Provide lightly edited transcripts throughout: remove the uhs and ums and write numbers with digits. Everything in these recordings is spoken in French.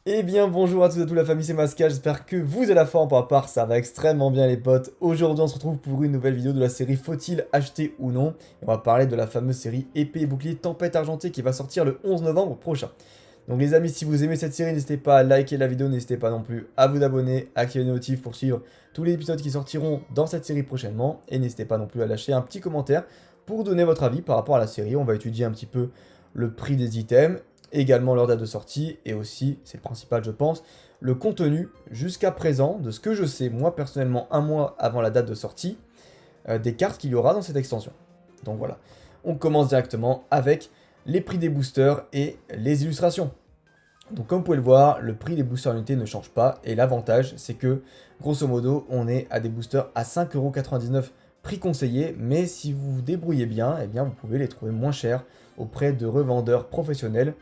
Eh bien bonjour à tous et à toute la famille, c'est Masca, j'espère que vous êtes à la forme, pour ma part ça va extrêmement bien les potes. Aujourd'hui on se retrouve pour une nouvelle vidéo de la série Faut-il acheter ou non. Et on va parler de la fameuse série Épée et Bouclier Tempête Argentée qui va sortir le 11 novembre prochain. Donc les amis, si vous aimez cette série, n'hésitez pas à liker la vidéo, n'hésitez pas non plus à vous abonner, à activer les notifs pour suivre tous les épisodes qui sortiront dans cette série prochainement. Et n'hésitez pas non plus à lâcher un petit commentaire pour donner votre avis par rapport à la série. On va étudier un petit peu le prix des items, également leur date de sortie, et aussi, c'est le principal je pense, le contenu jusqu'à présent, de ce que je sais moi personnellement un mois avant la date de sortie, des cartes qu'il y aura dans cette extension. Donc voilà, on commence directement avec les prix des boosters et les illustrations. Donc comme vous pouvez le voir, le prix des boosters unités ne change pas, et l'avantage c'est que, grosso modo, on est à des boosters à 5,99€ prix conseillé, mais si vous vous débrouillez bien, eh bien vous pouvez les trouver moins chers auprès de revendeurs professionnels,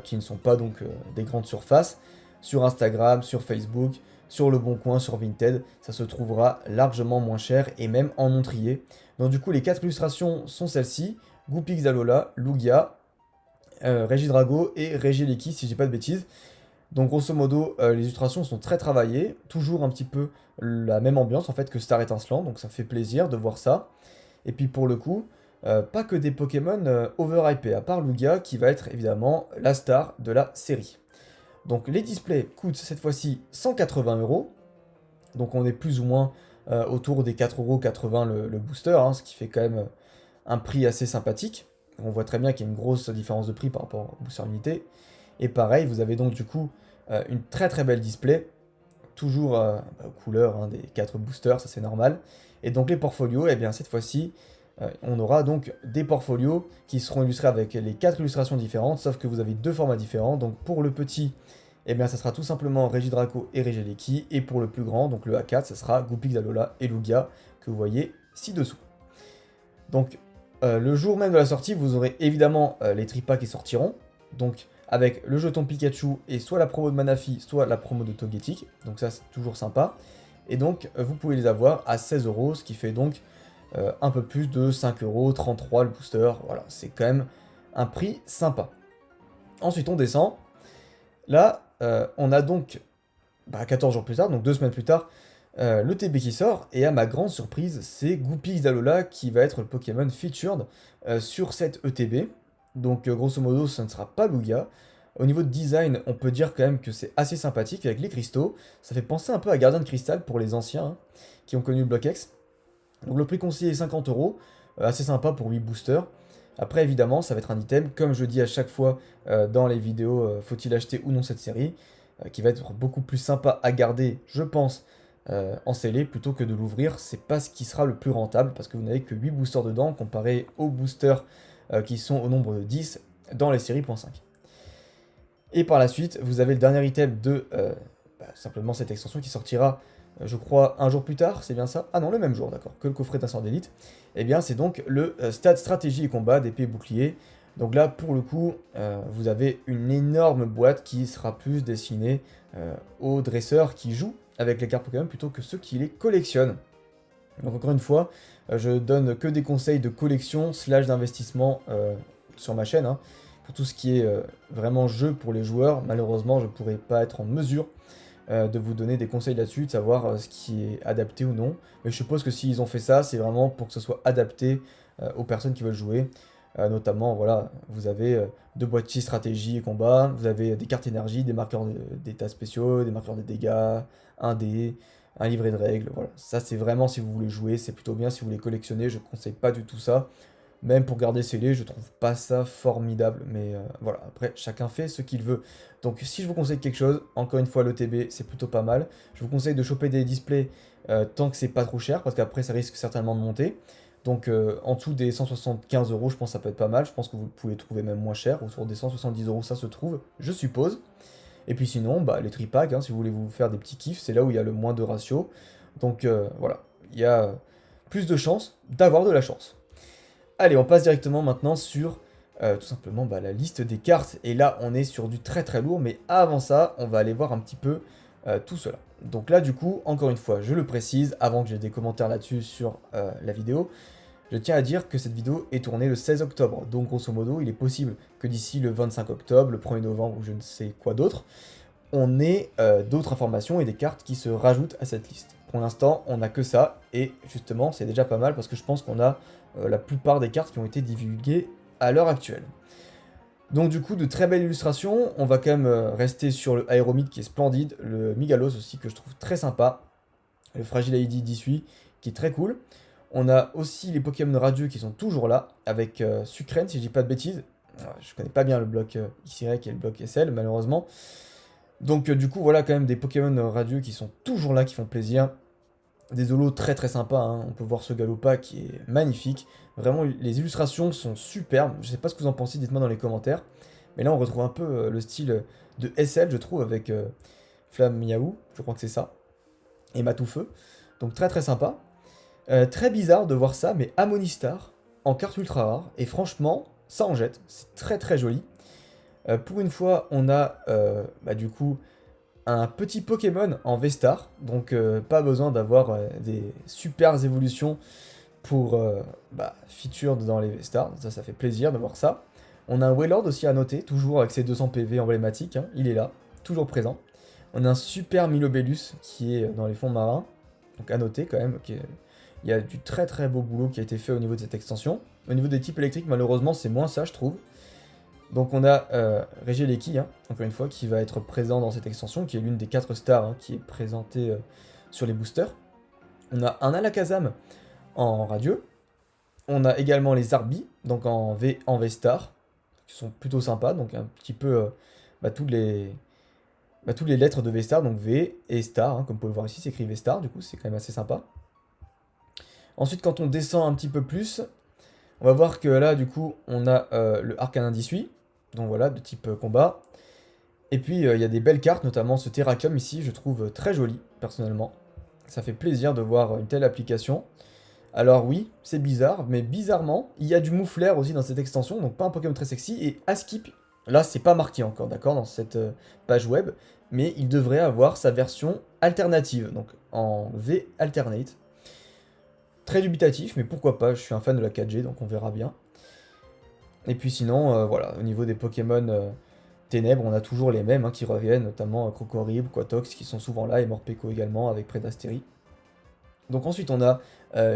qui ne sont pas donc des grandes surfaces, sur Instagram, sur Facebook, sur Le Bon Coin, sur Vinted, ça se trouvera largement moins cher et même en entrier. Donc du coup les 4 illustrations sont celles-ci, Goupix Alola, Lugia, Regidrago et Regieleki si je dis pas de bêtises. Donc grosso modo les illustrations sont très travaillées, toujours un petit peu la même ambiance en fait que Star Étincelant, donc ça fait plaisir de voir ça. Et puis pour le coup, pas que des Pokémon overhypés, à part Lugia qui va être évidemment la star de la série. Donc les displays coûtent cette fois-ci 180€, donc on est plus ou moins autour des 4,80€ le booster, hein, ce qui fait quand même un prix assez sympathique. On voit très bien qu'il y a une grosse différence de prix par rapport au booster unité. Et pareil, vous avez donc du coup une très très belle display, toujours aux couleurs hein, des 4 boosters, ça c'est normal. Et donc les portfolios, et bien cette fois-ci, on aura donc des portfolios qui seront illustrés avec les 4 illustrations différentes, sauf que vous avez deux formats différents. Donc pour le petit, eh bien ça sera tout simplement Regidrago et Regieleki, et pour le plus grand, donc le A4, ça sera Goupix Alola et Lugia, que vous voyez ci-dessous. Donc le jour même de la sortie, vous aurez évidemment les tripas qui sortiront, donc avec le jeton Pikachu et soit la promo de Manafi, soit la promo de Togetic, donc ça c'est toujours sympa. Et donc vous pouvez les avoir à 16€, ce qui fait donc un peu plus de 5,33€ le booster, voilà, c'est quand même un prix sympa. Ensuite on descend, là on a donc 14 jours plus tard, donc 2 semaines plus tard, le TB qui sort, et à ma grande surprise, c'est Goupix Alola qui va être le Pokémon featured sur cette ETB. Donc grosso modo, ça ne sera pas Lugia. Au niveau de design, on peut dire quand même que c'est assez sympathique avec les cristaux. Ça fait penser un peu à Gardien de Cristal pour les anciens hein, qui ont connu le Block X. Donc le prix conseillé est 50€, assez sympa pour 8 boosters. Après évidemment, ça va être un item, comme je dis à chaque fois dans les vidéos faut-il acheter ou non cette série, qui va être beaucoup plus sympa à garder, je pense, en scellé plutôt que de l'ouvrir. C'est pas ce qui sera le plus rentable parce que vous n'avez que 8 boosters dedans comparé aux boosters qui sont au nombre de 10 dans les séries .5. Et par la suite, vous avez le dernier item de simplement cette extension qui sortira, je crois, un jour plus tard, c'est bien ça? Ah non, le même jour, d'accord, que le coffret d'instant d'élite. Et bien c'est donc le stade stratégie et combat d'épée et bouclier. Donc là, pour le coup, vous avez une énorme boîte qui sera plus destinée aux dresseurs qui jouent avec les cartes Pokémon plutôt que ceux qui les collectionnent. Donc encore une fois, je donne que des conseils de collection slash d'investissement sur ma chaîne. Hein. Pour tout ce qui est vraiment jeu pour les joueurs, malheureusement je ne pourrai pas être en mesure de vous donner des conseils là-dessus, de savoir ce qui est adapté ou non. Mais je suppose que s'ils ont fait ça, c'est vraiment pour que ce soit adapté aux personnes qui veulent jouer. Notamment, voilà, vous avez deux boîtiers stratégie et combat, vous avez des cartes énergie, des marqueurs d'état spéciaux, des marqueurs de dégâts, un dé, un livret de règles, voilà. Ça c'est vraiment si vous voulez jouer, c'est plutôt bien. Si vous voulez collectionner, je ne conseille pas du tout ça. Même pour garder scellé, je trouve pas ça formidable, mais voilà, après chacun fait ce qu'il veut. Donc si je vous conseille quelque chose, encore une fois l'ETB c'est plutôt pas mal. Je vous conseille de choper des displays tant que c'est pas trop cher, parce qu'après ça risque certainement de monter. Donc en dessous des 175€, je pense que ça peut être pas mal. Je pense que vous pouvez trouver même moins cher, autour des 170€ ça se trouve, je suppose. Et puis sinon, les tripacks, hein, si vous voulez vous faire des petits kiffs, c'est là où il y a le moins de ratio. Donc voilà, il y a plus de chances d'avoir de la chance. Allez, on passe directement maintenant sur tout simplement la liste des cartes. Et là, on est sur du très très lourd, mais avant ça, on va aller voir un petit peu tout cela. Donc là, du coup, encore une fois, je le précise, avant que j'ai des commentaires là-dessus sur la vidéo, Je tiens à dire que cette vidéo est tournée le 16 octobre, donc grosso modo, il est possible que d'ici le 25 octobre, le 1er novembre ou je ne sais quoi d'autre, on ait d'autres informations et des cartes qui se rajoutent à cette liste. Pour l'instant, on n'a que ça, et justement, c'est déjà pas mal parce que je pense qu'on a la plupart des cartes qui ont été divulguées à l'heure actuelle. Donc du coup, de très belles illustrations, on va quand même rester sur le Aéromide qui est splendide, le Migalos aussi que je trouve très sympa, le Fragile ID 18 qui est très cool. On a aussi les Pokémon radieux qui sont toujours là, avec Sucrène si je dis pas de bêtises. Je connais pas bien le bloc XY et le bloc SL malheureusement. Donc du coup voilà quand même des Pokémon radieux qui sont toujours là, qui font plaisir. Des holos très très sympas, hein. On peut voir ce Galopa qui est magnifique. Vraiment les illustrations sont superbes. Je sais pas ce que vous en pensez, dites-moi dans les commentaires. Mais là on retrouve un peu le style de SL je trouve avec Flamme Miaou, je crois que c'est ça. Et Matoufeu. Donc très très sympa. Très bizarre de voir ça, mais Amonistar en carte ultra rare. Et franchement, ça en jette. C'est très très joli. Pour une fois, on a du coup un petit Pokémon en V-Star. Donc pas besoin d'avoir des super évolutions pour feature dans les V-Star. Ça fait plaisir de voir ça. On a un Wailord aussi à noter, toujours avec ses 200 PV emblématiques. Hein. Il est là, toujours présent. On a un super Milobellus qui est dans les fonds marins. Donc à noter quand même. Il y a du très très beau boulot qui a été fait au niveau de cette extension. Au niveau des types électriques, malheureusement, c'est moins ça, je trouve. Donc on a Regieleki, hein, encore une fois, qui va être présent dans cette extension, qui est l'une des 4 stars hein, qui est présentée sur les boosters. On a un Alakazam en radieux. On a également les Arby, donc en V-Star, qui sont plutôt sympas, donc un petit peu toutes les lettres de V-Star, donc V et Star, hein, comme vous pouvez le voir ici, c'est écrit V-Star, du coup c'est quand même assez sympa. Ensuite, quand on descend un petit peu plus, on va voir que là, du coup, on a le Arcanin 18, donc voilà, de type combat. Et puis, il y a des belles cartes, notamment ce Terrakium ici, je trouve très joli, personnellement. Ça fait plaisir de voir une telle application. Alors oui, c'est bizarre, mais bizarrement, il y a du Moufleur aussi dans cette extension, donc pas un Pokémon très sexy, et Askip, là, c'est pas marqué encore, d'accord, dans cette page web, mais il devrait avoir sa version alternative, donc en V Alternate. Très dubitatif, mais pourquoi pas, je suis un fan de la 4G, donc on verra bien. Et puis sinon, voilà, au niveau des Pokémon Ténèbres, on a toujours les mêmes hein, qui reviennent, notamment Krokorib, Quatox, qui sont souvent là, et Morpeko également, avec Predastéry. Donc ensuite, on a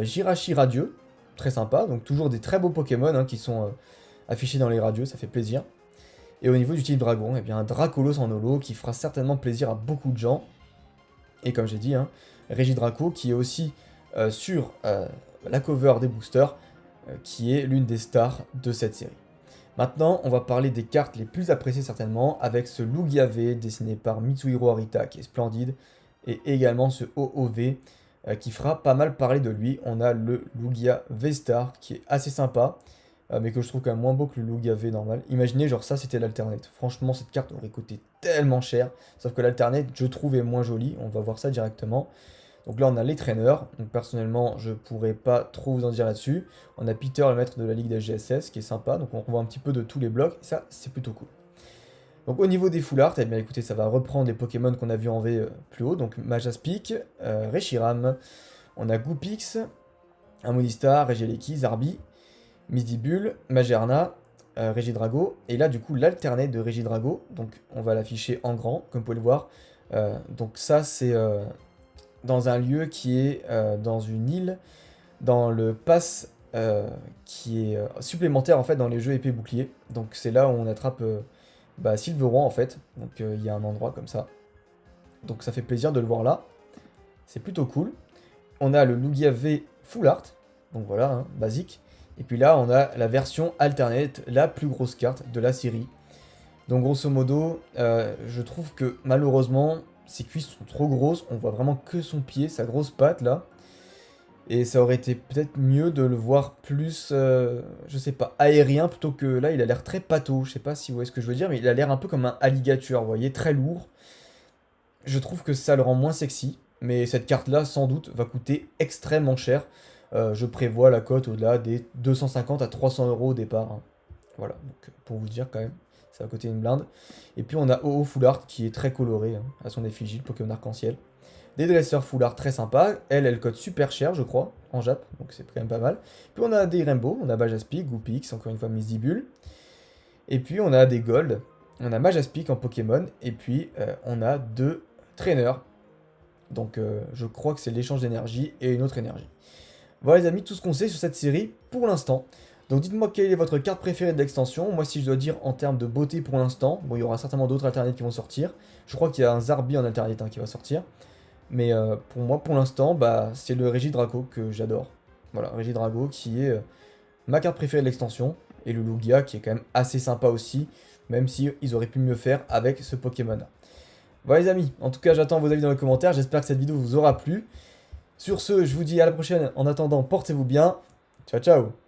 Jirachi Radieux, très sympa, donc toujours des très beaux Pokémon hein, qui sont affichés dans les radieux, ça fait plaisir. Et au niveau du type dragon, eh bien un Dracolos en holo, qui fera certainement plaisir à beaucoup de gens. Et comme j'ai dit, hein, Regidraco, qui est aussi sur la cover des boosters, qui est l'une des stars de cette série. Maintenant, on va parler des cartes les plus appréciées certainement, avec ce Lugia V dessiné par Mitsuhiro Arita, qui est splendide, et également ce OOV, qui fera pas mal parler de lui. On a le Lugia V-Star, qui est assez sympa, mais que je trouve quand même moins beau que le Lugia V normal. Imaginez, genre ça, c'était l'alternate. Franchement, cette carte aurait coûté tellement cher, sauf que l'alternate, je trouvais moins joli, on va voir ça directement. Donc là, on a les traîneurs. Donc personnellement, je pourrais pas trop vous en dire là-dessus. On a Peter, le maître de la ligue des GSS, qui est sympa. Donc on voit un petit peu de tous les blocs. Et ça, c'est plutôt cool. Donc au niveau des full art, eh bien écoutez, ça va reprendre les Pokémon qu'on a vu en V plus haut. Donc Majaspic, Reshiram, on a Goopix, Amonistar, Regieleki, Zarbi, Misdibule, Magerna, Regidrago. Et là, du coup, l'alternate de Regidrago. Donc on va l'afficher en grand, comme vous pouvez le voir. Donc ça, c'est dans un lieu qui est dans une île, dans le pass qui est supplémentaire en fait dans les jeux épée bouclier. Donc c'est là où on attrape Sylveroy en fait. Donc il y a un endroit comme ça. Donc ça fait plaisir de le voir là. C'est plutôt cool. On a le Lugia V Full Art. Donc voilà, hein, basique. Et puis là on a la version alternate, la plus grosse carte de la série. Donc grosso modo, je trouve que malheureusement, ses cuisses sont trop grosses, on voit vraiment que son pied, sa grosse patte là. Et ça aurait été peut-être mieux de le voir plus, je sais pas, aérien plutôt que là, il a l'air très pâteau. Je sais pas si vous voyez ce que je veux dire, mais il a l'air un peu comme un alligator, vous voyez, très lourd. Je trouve que ça le rend moins sexy, mais cette carte-là, sans doute, va coûter extrêmement cher. Je prévois la cote au-delà des 250 à 300 euros au départ, hein. Voilà, donc pour vous dire quand même, ça va coûter une blinde. Et puis on a OO Full Art qui est très coloré hein, à son effigie, le Pokémon arc-en-ciel. Des dresseurs foulards très sympas. Elle cote super cher, je crois, en Jap, donc c'est quand même pas mal. Puis on a des Rainbow, on a Majaspic, Goopix, encore une fois Misdibule. Et puis on a des Gold, on a Majaspic en Pokémon, et puis on a 2 traîneurs. Donc je crois que c'est l'échange d'énergie et une autre énergie. Voilà les amis, tout ce qu'on sait sur cette série pour l'instant. Donc dites-moi quelle est votre carte préférée de l'extension. Moi si je dois dire en termes de beauté pour l'instant, bon il y aura certainement d'autres alternatives qui vont sortir. Je crois qu'il y a un Zarbi en alternative qui va sortir. Mais pour moi pour l'instant, bah, c'est le Regidrago que j'adore. Voilà, Regidrago qui est ma carte préférée de l'extension. Et le Lugia qui est quand même assez sympa aussi. Même si ils auraient pu mieux faire avec ce Pokémon là. Voilà les amis, en tout cas j'attends vos avis dans les commentaires. J'espère que cette vidéo vous aura plu. Sur ce, je vous dis à la prochaine. En attendant, portez-vous bien. Ciao, ciao.